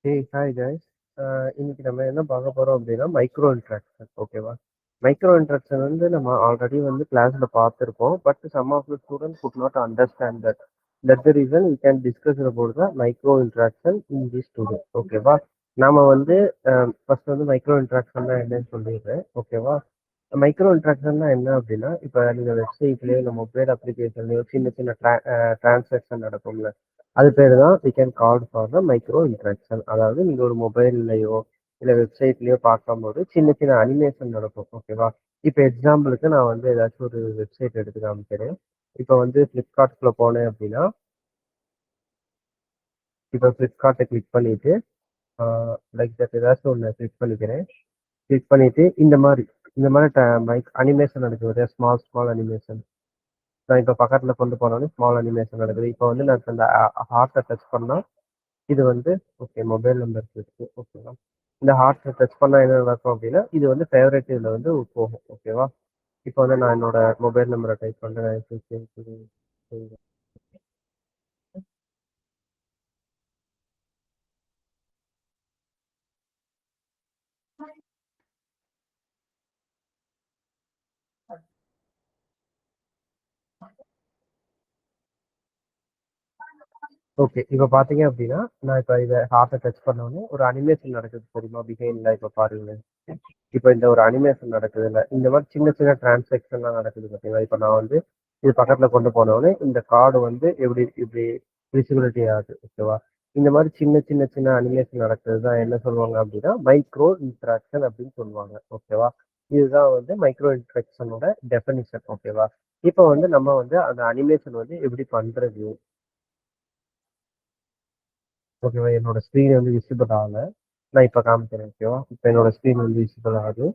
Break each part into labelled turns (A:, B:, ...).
A: Hi guys. இன்னைக்கு நம்ம என்ன பார்க்க போறோம் அப்படின்னா மைக்ரோ இன்ட்ராக்ஷன். ஓகேவா? மைக்ரோ இன்ட்ராக்ஷன் வந்து நம்ம ஆல்ரெடி வந்து கிளாஸ்ல பார்த்துருப்போம். But some of the student could not understand that the reason we can discuss about the micro interaction in the student. ஓகேவா? நாம வந்து ஃபர்ஸ்ட் வந்து மைக்ரோ இன்ட்ராக்ஷன்னா என்னன்னு சொல்லிடுறேன். ஓகேவா? மைக்ரோ இன்ட்ராக்ஷன்னா என்ன அப்படின்னா, இப்போ நீங்கள் வெப்சைட்லேயோ இல்லை மொபைல் அப்ளிகேஷன்லையோ சின்ன சின்ன டிரான்சாக்ஷன் நடக்கும்ல, அது பேர் தான் we can call for the micro interaction. அதாவது நீங்கள் ஒரு மொபைல்லையோ இல்லை வெப்சைட்லேயோ பார்க்கும்போது சின்ன சின்ன அனிமேஷன் நடக்கும். ஓகேவா? இப்போ எக்ஸாம்பிளுக்கு நான் வந்து ஏதாச்சும் ஒரு வெப்சைட் எடுத்து காமிக்கிறேன். இப்போ வந்து ஃப்ளிப்கார்ட்குள்ளே போனேன் அப்படின்னா, இப்போ ஃப்ளிப்கார்ட்டை கிளிக் பண்ணிட்டு லைக் தட் ஏதாச்சும் ஒன்று கிளிக் பண்ணிக்கிறேன். கிளிக் பண்ணிட்டு இந்த மாதிரி மைக் அனிமேஷன் நடக்குது, ஸ்மால் ஸ்மால் அனிமேஷன். நான் இப்போ பக்கத்தில் கொண்டு போனோடனே ஸ்மால் அனிமேஷன் நடக்குது. இப்போ வந்து நான் இந்த ஹார்ட்டை டச் பண்ணால் இது வந்து ஓகே மொபைல் நம்பர் இருக்கு. ஓகேவா? இந்த ஹார்ட்டை டச் பண்ணால் என்ன நடக்கும் அப்படின்னா இது வந்து ஃபேவரட் இதில் வந்து போகும். ஓகேவா? இப்போ வந்து நான் என்னோட மொபைல் நம்பரை டைப் பண்ணுறேன். ஓகே, இப்போ பார்த்தீங்க அப்படின்னா நான் இப்போ இதை ஹார்ட்டை டச் பண்ணோடனே ஒரு அனிமேஷன் நடக்குது தெரியுமா? பிஹைண்ட்ல இப்போ பாருங்க. இப்போ இந்த ஒரு அனிமேஷன் நடக்குது இல்லை, இந்த மாதிரி சின்ன சின்ன டிரான்சாக்ஷன்லாம் நடக்குது பார்த்தீங்களா? இப்போ நான் வந்து இது பக்கத்தில் கொண்டு போனோடனே இந்த கார்டு வந்து எப்படி இப்படி விசிபிலிட்டி ஆகுது. ஓகேவா? இந்த மாதிரி சின்ன சின்ன சின்ன அனிமேஷன் நடக்குது தான் என்ன சொல்லுவாங்க அப்படின்னா மைக்ரோ இன்ட்ராக்ஷன் அப்படின்னு சொல்லுவாங்க. ஓகேவா? இதுதான் வந்து மைக்ரோ இன்ட்ராக்ஷனோட டெஃபினிஷன். ஓகேவா? இப்போ வந்து நம்ம வந்து அந்த அனிமேஷன் வந்து எப்படி பண்றது? ஓகேவா? என்னோட ஸ்க்ரீன் வந்து விசிபிள் ஆகல, நான் இப்போ காமிக்கிறேன். ஓகேவா? இப்போ என்னோட ஸ்க்ரீன் வந்து விசிபிள் ஆகுது.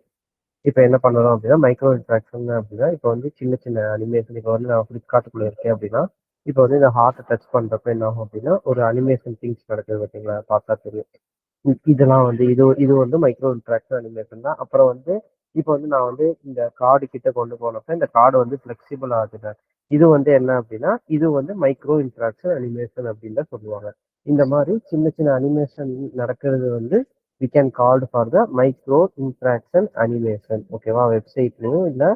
A: இப்போ என்ன பண்ணணும் அப்படின்னா மைக்ரோ இன்ட்ராக்ஷன் அப்படின்னா இப்போ வந்து சின்ன சின்ன அனிமேஷன். இப்போ வந்து நான் ஃப்ளிப்கார்ட்டுக்குள்ளே இருக்கேன் அப்படின்னா இப்போ வந்து இந்த ஹார்ட்டை டச் பண்ணுறப்ப என்ன ஆகும் அப்படின்னா ஒரு அனிமேஷன் திங்ஸ் நடக்குது பார்த்தீங்களா? பார்த்தா தெரியும். இதெல்லாம் வந்து இது இது வந்து மைக்ரோ இன்ட்ராக்ஷன் அனிமேஷன் தான். அப்புறம் வந்து இப்போ வந்து நான் வந்து இந்த கார்டு கிட்ட கொண்டு போனப்ப இந்த கார்டு வந்து ஃப்ளெக்சிபிள் ஆகுது. இது வந்து என்ன அப்படின்னா இது வந்து மைக்ரோ இன்ட்ராக்ஷன் அனிமேஷன் அப்படின்னு தான் சொல்லுவாங்க. இந்த மாதிரி சின்ன சின்ன அனிமேஷன் நடக்கிறது வந்து we can called for the micro interaction animation. ஓகேவா? வெப்சைட்லையும் இல்லை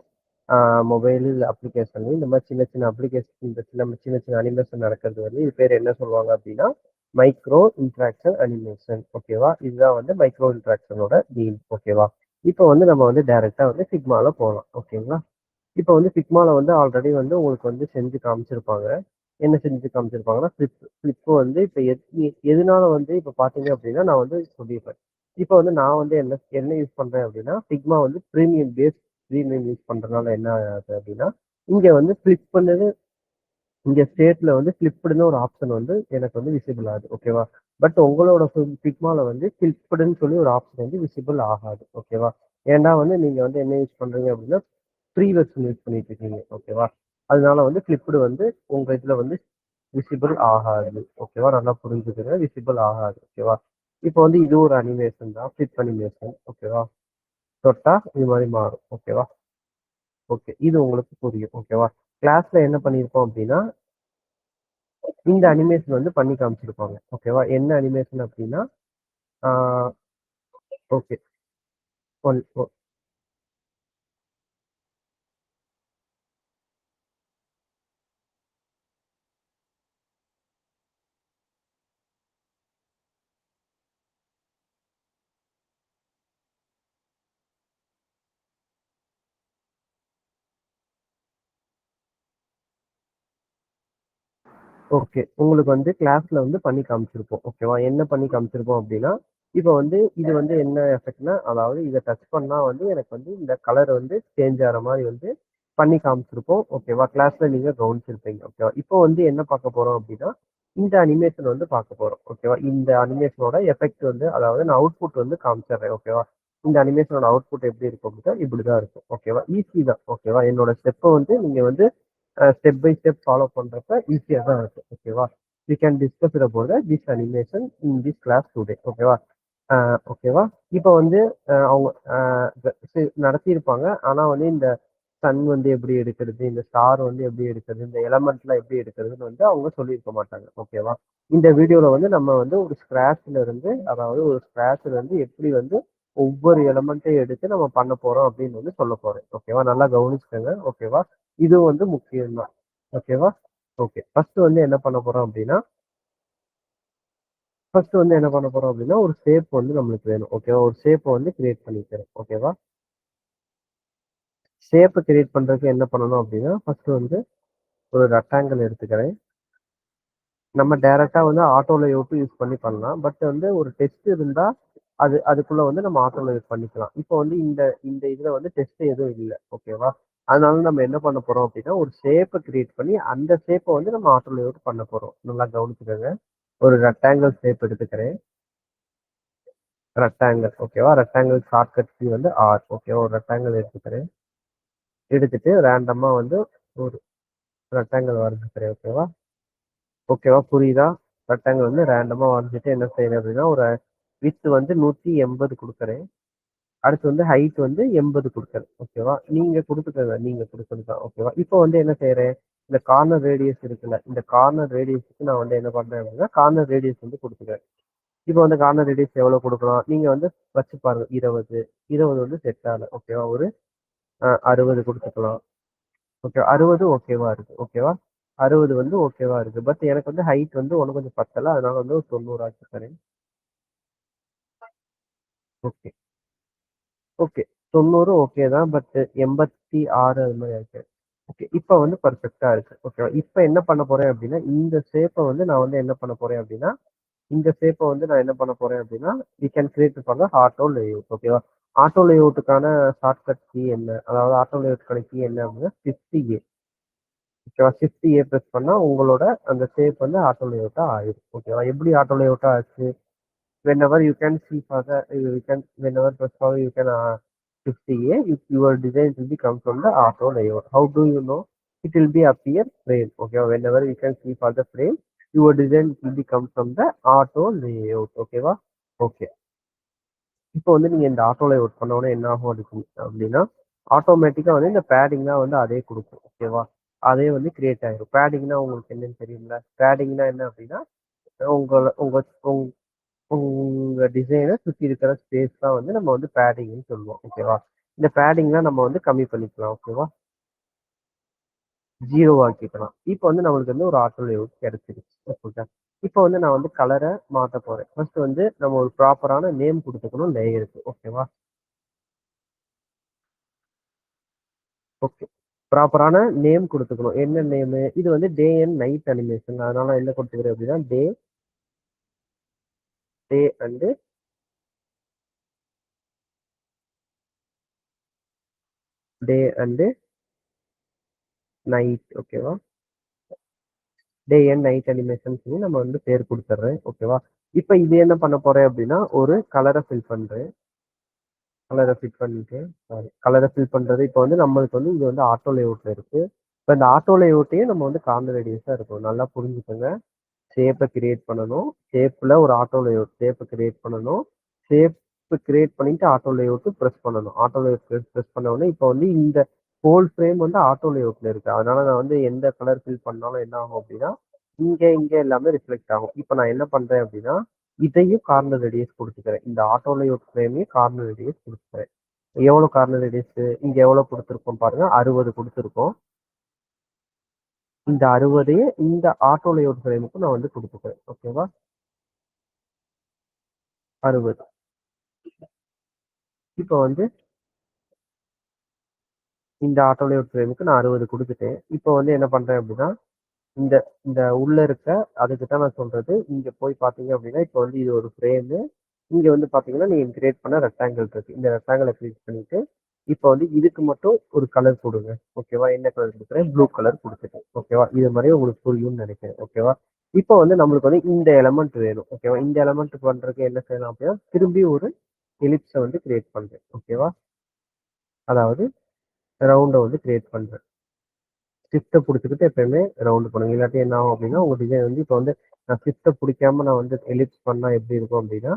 A: மொபைல் அப்ளிகேஷன்லையும் இந்த மாதிரி சின்ன சின்ன அப்ளிகேஷன் இந்த சின்ன சின்ன சின்ன அனிமேஷன் நடக்கிறது வந்து இது பேர் என்ன சொல்லுவாங்க அப்படின்னா மைக்ரோ இன்ட்ராக்ஷன் அனிமேஷன். ஓகேவா? இதுதான் வந்து மைக்ரோ இன்ட்ராக்ஷனோட மீன். ஓகேவா? இப்போ வந்து நம்ம வந்து டைரக்டா வந்து ஃபிக்மால போகலாம். ஓகேங்களா? இப்போ வந்து ஃபிக்மால வந்து ஆல்ரெடி வந்து உங்களுக்கு வந்து செஞ்சு காமிச்சிருப்பாங்க. என்ன செஞ்சு காமிச்சிருப்பாங்கன்னா ஃபிளிப்பு வந்து இப்போ எதனால வந்து இப்போ பார்த்தீங்க அப்படின்னா நான் வந்து சொல்லியிருப்பேன். இப்போ வந்து நான் வந்து என்ன என்ன யூஸ் பண்றேன் அப்படின்னா ஃபிக்மா வந்து ப்ரீமியம் யூஸ் பண்றதுனால என்ன ஆகுது அப்படின்னா இங்க வந்து ஃபிளிப் பண்ணது இங்க ஸ்டேட்ல வந்து ஃபிளிப்டுன்னு ஒரு ஆப்ஷன் வந்து எனக்கு வந்து விசிபிள் ஆகுது. ஓகேவா? பட் உங்களோட ஃபிக்மால வந்து ஃபிளிப்டுன்னு சொல்லி ஒரு ஆப்ஷன் வந்து விசிபிள் ஆகாது. ஓகேவா? ஏன்னா வந்து நீங்க வந்து என்ன யூஸ் பண்றீங்க அப்படின்னா ப்ரீ வெர்ஷன் யூஸ் பண்ணிட்டு இருக்கீங்க. ஓகேவா? அதனால வந்து ஃபிளிப்டு வந்து உங்க இதுல வந்து விசிபிள் ஆகாது. ஓகேவா? நல்லா புரிஞ்சுக்கங்க, விசிபிள் ஆகாது. ஓகேவா? இப்போ வந்து இது ஒரு அனிமேஷன் தான், ஃபிளிப் அனிமேஷன். ஓகேவா? தொட்டா இது மாதிரி மாறும். ஓகேவா? ஓகே, இது உங்களுக்கு புரியும். ஓகேவா? கிளாஸ்ல என்ன பண்ணியிருப்போம் அப்படின்னா இந்த அனிமேஷன் வந்து பண்ணி காமிச்சிருப்பாங்க. ஓகேவா? என்ன அனிமேஷன் அப்படின்னா ஓகே ஒன் ஓகே, உங்களுக்கு வந்து கிளாஸ்ல வந்து பண்ணி காமிச்சிருப்போம். ஓகேவா? என்ன பண்ணி காமிச்சிருப்போம் அப்படின்னா இப்போ வந்து இது வந்து என்ன எஃபெக்ட்னா அதாவது இதை டச் பண்ணா வந்து எனக்கு வந்து இந்த கலர் வந்து சேஞ்ச் ஆகிற மாதிரி வந்து பண்ணி காமிச்சிருப்போம். ஓகேவா? கிளாஸ்ல நீங்க கவனிச்சிருப்பீங்க. ஓகேவா? இப்போ வந்து என்ன பார்க்க போறோம் அப்படின்னா இந்த அனிமேஷன் வந்து பார்க்க போறோம். ஓகேவா? இந்த அனிமேஷனோட எஃபெக்ட் வந்து அதாவது நான் அவுட்புட் வந்து காமிச்சிடுறேன். ஓகேவா? இந்த அனிமேஷனோட அவுட்புட் எப்படி இருக்கும் அப்படின்னா இப்படிதான் இருக்கும். ஓகேவா? ஈஸி தான். ஓகேவா? என்னோட ஸ்டெப்பை வந்து நீங்க வந்து ஸ்டெப் பை ஸ்டெப் ஃபாலோ பண்றப்ப ஈஸியா தான் இருக்கும். ஓகேவா? We can discuss about this animation in this class today. ஓகேவா? ஓகேவா? இப்போ வந்து அவங்க நடத்தியிருப்பாங்க. ஆனா வந்து இந்த சன் வந்து எப்படி எடுக்கிறது, இந்த ஸ்டார் வந்து எப்படி எடுக்கிறது, இந்த எலமெண்ட்லாம் எப்படி எடுக்கிறதுன்னு வந்து அவங்க சொல்லியிருக்க மாட்டாங்க. ஓகேவா? இந்த வீடியோல வந்து நம்ம வந்து ஒரு ஸ்க்ராட்ச்ல இருந்து, அதாவது ஒரு ஸ்க்ராட்ச்ல இருந்து எப்படி வந்து ஒவ்வொரு எலமெண்ட்டையும் எடுத்து நம்ம பண்ண போறோம் அப்படின்னு வந்து சொல்ல போறேன். ஓகேவா? நல்லா கவனிச்சுக்கோங்க. ஓகேவா? இது வந்து முக்கியம் தான். ஓகேவா? ஓகே. ஃபர்ஸ்ட் வந்து என்ன பண்ண போறோம் அப்படின்னா, ஒரு ஷேப் வந்து நம்மளுக்கு வேணும். ஓகேவா? ஒரு ஷேப்ப வந்து கிரியேட் பண்ணிக்கிறேன். ஓகேவா? ஷேப்ப கிரியேட் பண்றதுக்கு என்ன பண்ணணும் அப்படின்னா, ஃபர்ஸ்ட் வந்து ஒரு ரெக்டாங்கிள் எடுத்துக்கிறேன். நம்ம டைரக்ட்டா வந்து ஆட்டோ லேஅவுட் யூஸ் பண்ணி பண்ணலாம். பட் வந்து ஒரு டெஸ்ட் இருந்தா, அதுக்குள்ள வந்து நம்ம ஆட்டோ லேஅவுட் பண்ணிக்கலாம். இப்போ வந்து இந்த இந்த இதுல வந்து டெஸ்ட் எதுவும் இல்ல. ஓகேவா? அதனால நம்ம என்ன பண்ண போறோம் அப்படின்னா, ஒரு ஷேப்ப கிரியேட் பண்ணி, அந்த ஷேப்ப வந்து நம்ம ஆட்டோ லேஅவுட் பண்ண போறோம். நல்லா கவனிச்சுக்கங்க. ஒரு ரெக்டாங்கிள் ஷேப் எடுத்துக்கிறேன். ரெக்டாங்கிள் ஓகேவா? ரெக்டாங்கிள் ஷார்ட்கட் கீ வந்து ஆர். ஓகேவா? ஒரு ரெக்டாங்கிள் எடுத்துக்கிறேன். எடுத்துட்டு ரேண்டமா வந்து ஒரு ரெக்டாங்கிள் வரைஞ்சுக்கிறேன். ஓகேவா? ஓகேவா? புரியுதா? ரெக்டாங்கிள் வந்து ரேண்டமா வரைஞ்சிட்டு என்ன செய்றேன் அப்படின்னா, ஒரு விட்த் வந்து 180 குடுக்குறேன். அடுத்து வந்து ஹைட் வந்து 80 குடுக்குறேன். ஓகேவா? நீங்க குடுத்துக்கங்க. நீங்க குடுக்கறது தான். ஓகேவா? இப்போ வந்து என்ன செய்றேன், இந்த கார்னர் ரேடியஸ் இருக்குல்ல, இந்த கார்னர் ரேடியஸ்க்கு நான் வந்து என்ன பண்றேன் அப்படின்னா, கார்னர் ரேடியஸ் வந்து குடுத்துக்கிறேன். இப்போ வந்து கார்னர் ரேடியஸ் எவ்வளோ குடுக்கலாம்? நீங்க வந்து வச்சு பாருங்க. 20 20 வந்து செட் ஆகல. ஓகேவா? ஒரு 60 குடுத்துக்கலாம். ஓகே. 60 ஓகேவா இருக்கு. ஓகேவா? 60 வந்து ஓகேவா இருக்கு. பட் எனக்கு வந்து ஹைட் வந்து இன்னும் கொஞ்சம் பத்தல. அதனால வந்து ஒரு 90 ஆக்கிக்கிறேன். ஓகே. ஓகே. 90 ஓகே தான். பட் 86 அது மாரி ஆயிருக்கு. ஓகே. இப்ப வந்து பெர்ஃபெக்ட்டா இருக்கு. ஓகேவா? இப்ப என்ன பண்ண போறேன் அப்டின்னா, இந்த ஷேப்ப வந்து நான் வந்து என்ன பண்ண போறேன் அப்டின்னா, இந்த ஷேப்ப வந்து நான் என்ன பண்ண போறேன் அப்டின்னா, we can create for the auto layout. ஓகேவா? ஆட்டோ லேஅவுட்டுக்கான ஷார்ட்கட் கீ என்ன? அதாவது ஆட்டோ லேஅவுட்க்கான கீ என்ன அப்டின்னா, ஷிஃப்ட் ஏ. ஓகேவா? ஷிஃப்ட் ஏ பிரஸ் பண்ணா உங்களோட அந்த ஷேப் வந்து ஆட்டோ லேஅவுட்டா ஆயிரும். ஓகேவா? எப்படி ஆட்டோ லேஅவுட்டா ஆச்சு? whenever you can see further, you can whenever first of all you can 50A, if your design will be come from the auto layout. How do you know? It will be appear frame. Okay, whenever you can see for the frame, your design will be come from the auto layout. Okay வா? Okay. இப்போ வந்து நீங்க இந்த auto layout பண்ண உடனே என்ன ஆகும் அப்படின்னா, ஆட்டோமேட்டிக்கா வந்து இந்த பேடிங்லாம் வந்து அதே கொடுக்கும். ஓகேவா? அதே வந்து கிரியேட் ஆயிரும். பேடிங்னா உங்களுக்கு என்னன்னு தெரியும்ல? பேடிங்னா என்ன அப்படின்னா, உங்கள உங்க உங் உங்க டிசைன சுத்தி இருக்கிற ஸ்பேஸ் தான் வந்து நம்ம வந்து பேடிங்ன்னு சொல்லுவோம். ஓகேவா? இந்த பேடிங்லாம் நம்ம வந்து கம்மி பண்ணிக்கலாம். ஓகேவா? 0 ஆக்கிக்கலாம். இப்போ வந்து நம்மளுக்கு வந்து ஒரு ஆட்டோ லேஅவுட் கிடைச்சிருச்சு. ஓகேங்களா? இப்போ வந்து நான் வந்து கலர மாத்த போறேன். ஃபர்ஸ்ட் வந்து நம்ம ஒரு ப்ராப்பரான நேம் குடுத்துக்கணும் லேயருக்கு. ஓகேவா? ஓகே. ப்ராப்பரான நேம் குடுத்துக்கணும். என்ன நேமு? இது வந்து டே அண்ட் நைட் அனிமேஷன். அதனால நான் என்ன குடுத்துக்கிறேன் அப்படின்னா, day and day and night. ஓகேவா? டே அண்ட் நைட் அனிமேஷன் சொல்லி நம்ம வந்து பேர் குடுத்துடுறேன். ஓகேவா? இப்ப இது என்ன பண்ண போறேன் அப்படின்னா, ஒரு கலர ஃபில் பண்றேன். கலர ஃபில் பண்ணிட்டு கலர ஃபில் பண்றது இப்ப வந்து நம்மளுக்கு வந்து இது வந்து ஆட்டோ லேஅவுட்ல இருக்கு. இப்ப இந்த ஆட்டோ லேஅவுட்டையே நம்ம வந்து கார்னர் ரேடியஸா இருக்கும். நல்லா புரிஞ்சுக்கங்க. ஷேப்ப கிரியேட் பண்ணணும். ஷேப்ல ஒரு ஆட்டோ லேஅவுட் ஷேப்ப கிரியேட் பண்ணணும். ஷேப் கிரியேட் பண்ணிட்டு ஆட்டோ லேஅவுட் பிரஸ் பண்ணணும். ஆட்டோ லேஅவுட் பிரஸ் பண்ண உடனே இப்போ வந்து இந்த ஹோல் ஃப்ரேம் வந்து ஆட்டோ லேஅவுட்ல இருக்கு. அதனால நான் வந்து எந்த கலர் ஃபில் பண்ணாலும் என்ன ஆகும் அப்படின்னா, இங்க எல்லாமே ரிஃப்ளெக்ட் ஆகும். இப்போ நான் என்ன பண்றேன் அப்படின்னா, இதையும் கார்னர் ரேடியஸ் கொடுத்துக்கிறேன். இந்த ஆட்டோ லேஅவுட் ஃப்ரேமையும் கார்னர் ரேடியஸ் கொடுத்துக்கிறேன். எவ்வளோ கார்னர் ரேடியஸ்? இங்க எவ்வளோ கொடுத்துருக்கோம் பாருங்க. 60 கொடுத்துருக்கோம். இந்த 60 இந்த ஆட்டோ லேஅவுட் ஃப்ரேமுக்கு நான் வந்து கொடுத்துக்கிறேன். ஓகேவா? 60. இப்போ வந்து இந்த ஆட்டோ லேஅவுட் ஃப்ரேமுக்கு நான் 60 குடுத்துட்டேன். இப்போ வந்து என்ன பண்றேன் அப்படின்னா, இந்த இந்த உள்ள இருக்க அதுக்கு தான் நான் சொல்றது. இங்க போய் பார்த்தீங்க அப்படின்னா, இப்போ வந்து இது ஒரு ஃப்ரேமு. இங்க வந்து பார்த்தீங்கன்னா, நீங்க கிரியேட் பண்ண ரெக்டாங்கிள் இருக்கு. இந்த ரெக்டாங்கிள கிளிக் பண்ணிட்டு, இப்போ வந்து இதுக்கு மட்டும் ஒரு கலர் குடுங்க. ஓகேவா? என்ன கலர் குடுக்குறேன்? ப்ளூ கலர் குடுத்துட்டேன். ஓகேவா? இது மாரி உங்களுக்கு புரியும்னு நெனைக்கிறேன். ஓகேவா? இப்போ வந்து நம்மளுக்கு வந்து இந்த எலமெண்ட் வேணும். ஓகேவா? இந்த எலமெண்ட் பண்றதுக்கு என்ன செய்யலாம் அப்படின்னா, திரும்பி ஒரு எலிப்ஸ வந்து கிரியேட் பண்றேன். ஓகேவா? அதாவது ரவுண்ட வந்து கிரியேட் பண்றேன். ஷிஃப்ட்ட புடிச்சுக்கிட்டு எப்பயுமே ரவுண்ட் பண்ணுங்க. இல்லாட்டி என்ன ஆகும் அப்படின்னா, உங்க டிசைன் வந்து இப்போ வந்து நான் ஷிஃப்ட்ட புடிக்காம நான் வந்து எலிப்ஸ் பண்ணா எப்படி இருக்கும் அப்படின்னா,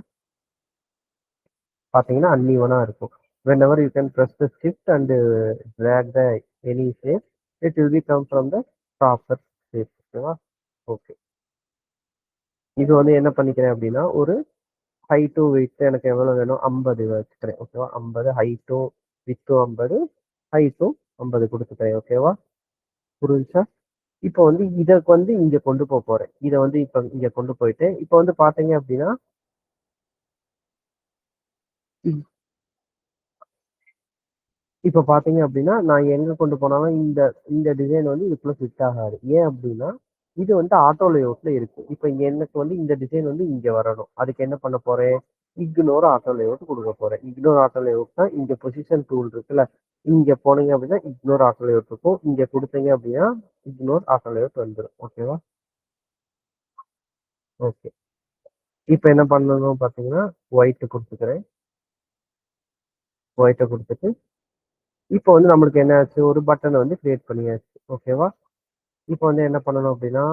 A: பார்த்தீங்கன்னா அன்ஈவனா இருக்கும். whenever you can press the shift and drag the any shape, it will be come from the proper shape. ஓகேவா? ஓகே. இது வந்து என்ன பண்ணிக்கிறேன் அப்படின்னா, ஒரு ஹைட்டும் வெயிட் எனக்கு எவ்வளவு வேணும்? 50 வச்சுக்கிறேன். ஓகேவா? 50 ஹைட்டும் வித்தும் 50 ஹைட்டும் 50 கொடுத்துக்கிறேன். ஓகேவா? புரிஞ்சுச்சா? இப்போ வந்து இதற்கு வந்து இங்க கொண்டு போறேன். இதை வந்து இப்ப இங்க கொண்டு போயிட்டு இப்போ வந்து பாத்தீங்க அப்படின்னா இப்ப பாத்தீங்க அப்படின்னா, நான் எங்க கொண்டு போனாலும் இந்த இந்த டிசைன் வந்து இதுக்குள்ள ஃபிட் ஆகாது. ஏன் அப்படின்னா, இது வந்து ஆட்டோ லேஅவுட்ல இருக்கு. இப்ப இங்க எனக்கு வந்து இந்த டிசைன் வந்து இங்க வரணும். அதுக்கு என்ன பண்ண போறேன்? இக்னோர் ஆட்டோ லேஅவுட் குடுக்க போறேன். இக்னோர் ஆட்டோ லேஅவுட்னா இங்க பொசிஷன் டூல் இருக்குல்ல, இங்க போனீங்க அப்படின்னா இக்னோர் ஆட்டோ லேஅவுட் இருக்கும். இங்க குடுத்தீங்க அப்படின்னா இக்னோர் ஆட்டோ லேஅவுட் வந்துரும். ஓகேவா? ஓகே. இப்ப என்ன பண்ணணும் பாத்தீங்கன்னா, ஒயிட் குடுத்துக்கிறேன். ஒயிட்ட குடுத்துட்டு, இப்போ வந்து நம்மளுக்கு என்ன ஆச்சு? ஒரு பட்டன் வந்து கிரியேட் பண்ணியாச்சு. ஓகேவா? இப்போ வந்து என்ன பண்ணணும் அப்படின்னா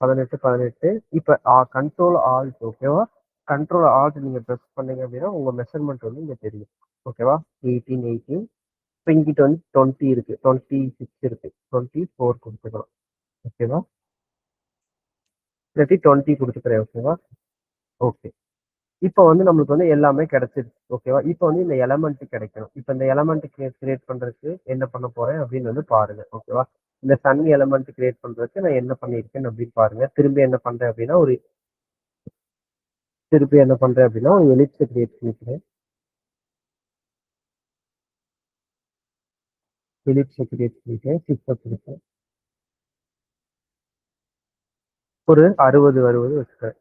A: 18 18 இப்போ கண்ட்ரோல் ஆல்ட். ஓகேவா? கண்ட்ரோல் ஆல்ட் நீங்க ப்ரெஸ் பண்ணீங்க அப்படின்னா உங்க மெஷர்மெண்ட் வந்து இங்க தெரியும். ஓகேவா? 18 18 இப்போ இங்கிட்ட வந்து 20 இருக்கு, 26 இருக்கு, 24 கொடுத்துக்கலாம். ஓகேவா? இல்லாட்டி 20 கொடுத்துக்கிறேன். ஓகேவா? ஓகே. இப்போ வந்து நம்மளுக்கு வந்து எல்லாமே கிடைச்சிருச்சு. ஓகேவா? இப்போ வந்து இந்த எலமெண்ட் கிடைக்கணும். இப்போ இந்த எலமெண்ட் கிரியேட் பண்றதுக்கு என்ன பண்ண போறேன் அப்படின்னு வந்து பாருங்க. ஓகேவா? இந்த சன் எலமெண்ட் கிரியேட் பண்றதுக்கு நான் என்ன பண்ணியிருக்கேன் அப்படின்னு பாருங்க. திரும்பி என்ன பண்றேன் அப்படின்னா ஒரு எலிப்ஸ் கிரியேட் பண்ணிக்கிறேன். எலிப்ஸ் கிரியேட் பண்ணிக்கிறேன். சிக்ஸ் கொடுக்கிறேன். ஒரு 60 60 வச்சுக்கிறேன்.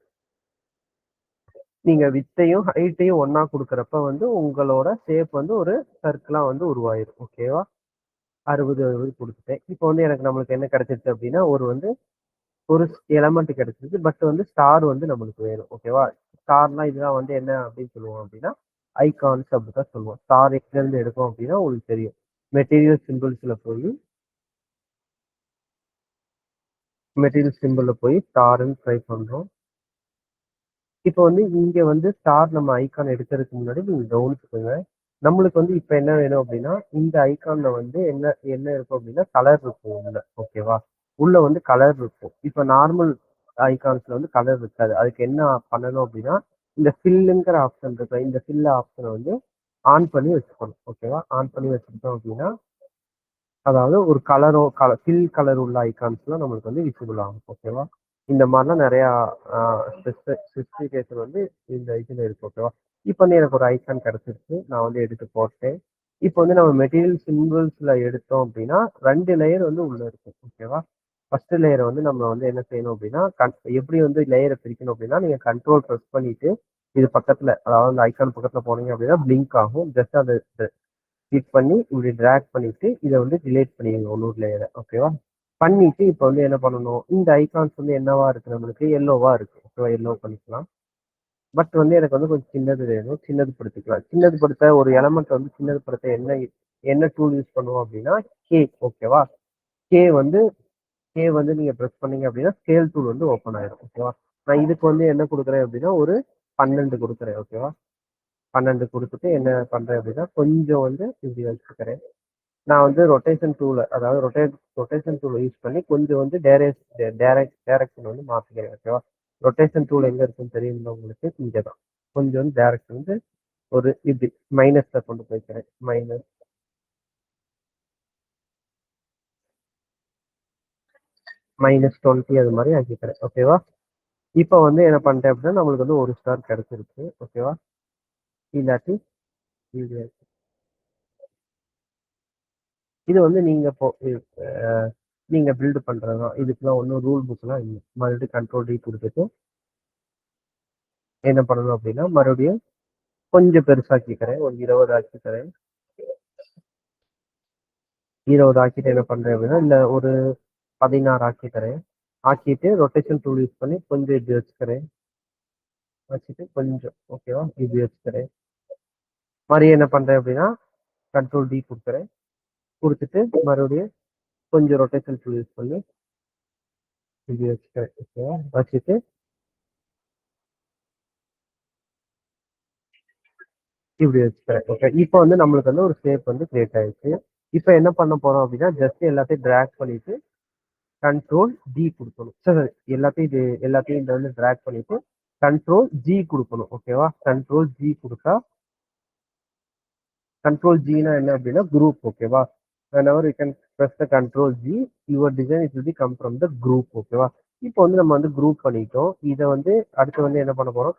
A: நீங்க வித்தையும் ஹைட்டையும் ஒண்ணா கொடுக்கறப்ப வந்து உங்களோட ஷேப் வந்து ஒரு சர்க்கிளா வந்து உருவாயிரும். ஓகேவா? 60 60 கொடுத்துட்டேன். இப்போ வந்து எனக்கு நம்மளுக்கு என்ன கிடைச்சிருச்சு அப்படின்னா ஒரு எலமெண்ட் கிடைச்சிருக்கு. பட் வந்து ஸ்டார் வந்து நம்மளுக்கு வேணும். ஓகேவா? ஸ்டார்னா இதுதான் வந்து என்ன அப்படின்னு சொல்லுவோம் அப்படின்னா ஐகான்ஸ் அப்படிதான் சொல்லுவோம். ஸ்டார் எங்க இருந்து எடுக்கும் அப்படின்னா உங்களுக்கு தெரியும். மெட்டீரியல் சிம்பிள்ஸ்ல போய் ஸ்டார்ன்னு ட்ரை பண்றோம். இப்போ வந்து இங்க வந்து ஸ்டார் நம்ம ஐகான் எடுக்கிறதுக்கு முன்னாடி நீங்க கவனிச்சுக்கோங்க. நம்மளுக்கு வந்து இப்ப என்ன வேணும் அப்படின்னா இந்த ஐகான்ல வந்து என்ன என்ன இருக்கும் அப்படின்னா கலர் இருக்கும் உள்ள. ஓகேவா? உள்ள வந்து கலர் இருக்கும். இப்ப நார்மல் ஐகான்ஸ்ல வந்து கலர் இருக்காது. அதுக்கு என்ன பண்ணணும் அப்படின்னா இந்த ஃபில்லுங்கிற ஆப்ஷன் இருக்கு. இந்த ஃபில் ஆப்ஷனை வந்து ஆன் பண்ணி வச்சுக்கணும். ஓகேவா? ஆன் பண்ணி வச்சுக்கிட்டோம் அப்படின்னா அதாவது ஒரு ஃபில் கலர் உள்ள ஐகான்ஸ்லாம் நம்மளுக்கு வந்து விசிபிள் ஆகும். ஓகேவா? இந்த மாதிரிலாம் நிறையா ஸ்பெசிஃபிகேஷன் வந்து இந்த இதுல இருக்கு. ஓகேவா? இப்போ வந்து எனக்கு ஒரு ஐகான் கிடைச்சிருச்சு. நான் வந்து எடுத்து போட்டேன். இப்போ வந்து நம்ம மெட்டீரியல் சிம்பிள்ஸ்ல எடுத்தோம் அப்படின்னா 2 லேயர் வந்து உள்ள இருக்கும். ஓகேவா? ஃபர்ஸ்ட் லேயரை வந்து நம்ம வந்து என்ன செய்யணும் அப்படின்னா எப்படி வந்து லேயரை பிரிக்கணும் அப்படின்னா நீங்க கண்ட்ரோல் ப்ரெஸ் பண்ணிட்டு இது பக்கத்துல அதாவது அந்த ஐகான் பக்கத்துல போனீங்க அப்படின்னா பிளிங்க் ஆகும். ஜஸ்ட் அதை கிளிக் பண்ணி இப்படி ட்ராக் பண்ணிட்டு இதை வந்து டிலேட் பண்ணிடுங்க இன்னொரு லேயரை. ஓகேவா? பண்ணிட்டு இப்போ வந்து என்ன பண்ணணும்? இந்த ஐகான்ஸ் வந்து என்னவா இருக்கு? நம்மளுக்கு எல்லோவா இருக்கு. ஓகேவா? எல்லோ பண்ணிக்கலாம். பட் வந்து எனக்கு வந்து கொஞ்சம் சின்னது வேணும். சின்னது படுத்திக்கலாம். சின்னது படுத்த ஒரு எலமெண்ட் வந்து சின்னது படுத்த என்ன என்ன டூல் யூஸ் பண்ணுவோம் அப்படின்னா கே. ஓகேவா? கே வந்து கே வந்து நீங்க ப்ரெஸ் பண்ணீங்க அப்படின்னா ஸ்கேல் டூல் வந்து ஓப்பன் ஆயிடும். ஓகேவா? நான் இதுக்கு வந்து என்ன கொடுக்குறேன் அப்படின்னா ஒரு 12 கொடுக்குறேன். ஓகேவா? 12 கொடுத்துட்டு என்ன பண்றேன் அப்படின்னா கொஞ்சம் வந்து இப்படி வச்சுக்கிறேன். நான் வந்து ரொட்டேஷன் டூல அதாவது ரொட்டேஷன் டூலை யூஸ் பண்ணி கொஞ்சம் வந்து டைரக்ஷன் வந்து மாத்திக்கிறேன். ஓகேவா? ரொட்டேஷன் டூல் எங்க இருக்குன்னு தெரியுங்களா உங்களுக்கு? இங்கே தான். கொஞ்சம் வந்து டைரக்ஷன் வந்து ஒரு இப்படி மைனஸ்ல கொண்டு போய்க்கிறேன். -20 அது மாதிரி ஆக்கிக்கிறேன். ஓகேவா? இப்போ வந்து என்ன பண்ணிட்டேன் அப்படின்னா நம்மளுக்கு வந்து ஒரு ஸ்டார் கிடைச்சிருக்கு. ஓகேவா? இல்லாட்டி இது இது வந்து நீங்க பில்டு பண்றதுதான். இதுக்கெல்லாம் ஒன்றும் ரூல் புக்லாம் இல்லை. மறுபடியும் கண்ட்ரோல் டி கொடுத்துட்டு என்ன பண்ணணும் அப்படின்னா மறுபடியும் கொஞ்சம் பெருசாக்கிக்கிறேன். ஒரு 20 ஆக்கிக்கிறேன். 20 ஆக்கிட்டு என்ன பண்றேன் அப்படின்னா இல்ல ஒரு 16 ஆக்கிக்கிறேன். ஆக்கிட்டு ரொட்டேஷன் டூல் யூஸ் பண்ணி கொஞ்சம் இப்படி வச்சுக்கிறேன். வச்சுட்டு கொஞ்சம் ஓகேவா இப்படி வச்சுக்கிறேன். மறுபடியும் என்ன பண்றேன் அப்படின்னா கண்ட்ரோல் டி கொடுக்குறேன். கொடுத்துட்டு மறுபடியும் கொஞ்சம் ரொட்டேஷன் டூல் யூஸ் பண்ணி இப்படி வச்சுக்கிறேன். ஓகேவா? வச்சுட்டு இப்படி வச்சுக்கிறேன். ஓகே. இப்போ வந்து நம்மளுக்கு வந்து ஒரு ஷேப் வந்து கிரியேட் ஆயிடுச்சு. இப்போ என்ன பண்ண போறோம் அப்படின்னா, ஜஸ்ட் எல்லாத்தையும் டிராக் பண்ணிட்டு கண்ட்ரோல் ஜி கொடுக்கணும். சரி, எல்லாத்தையும் இந்த வந்து டிராக் பண்ணிட்டு கண்ட்ரோல் ஜி கொடுக்கணும். ஓகேவா? கண்ட்ரோல் ஜி கொடுத்தா கண்ட்ரோல் ஜினா என்ன அப்படின்னா குரூப். ஓகேவா? whenever you can press the control G, your design it will be come from the group. ஓகேவா? இப்போ வந்து நம்ம வந்து குரூப் பண்ணிட்டோம். இதை வந்து அடுத்து வந்து என்ன பண்ண போறோம்?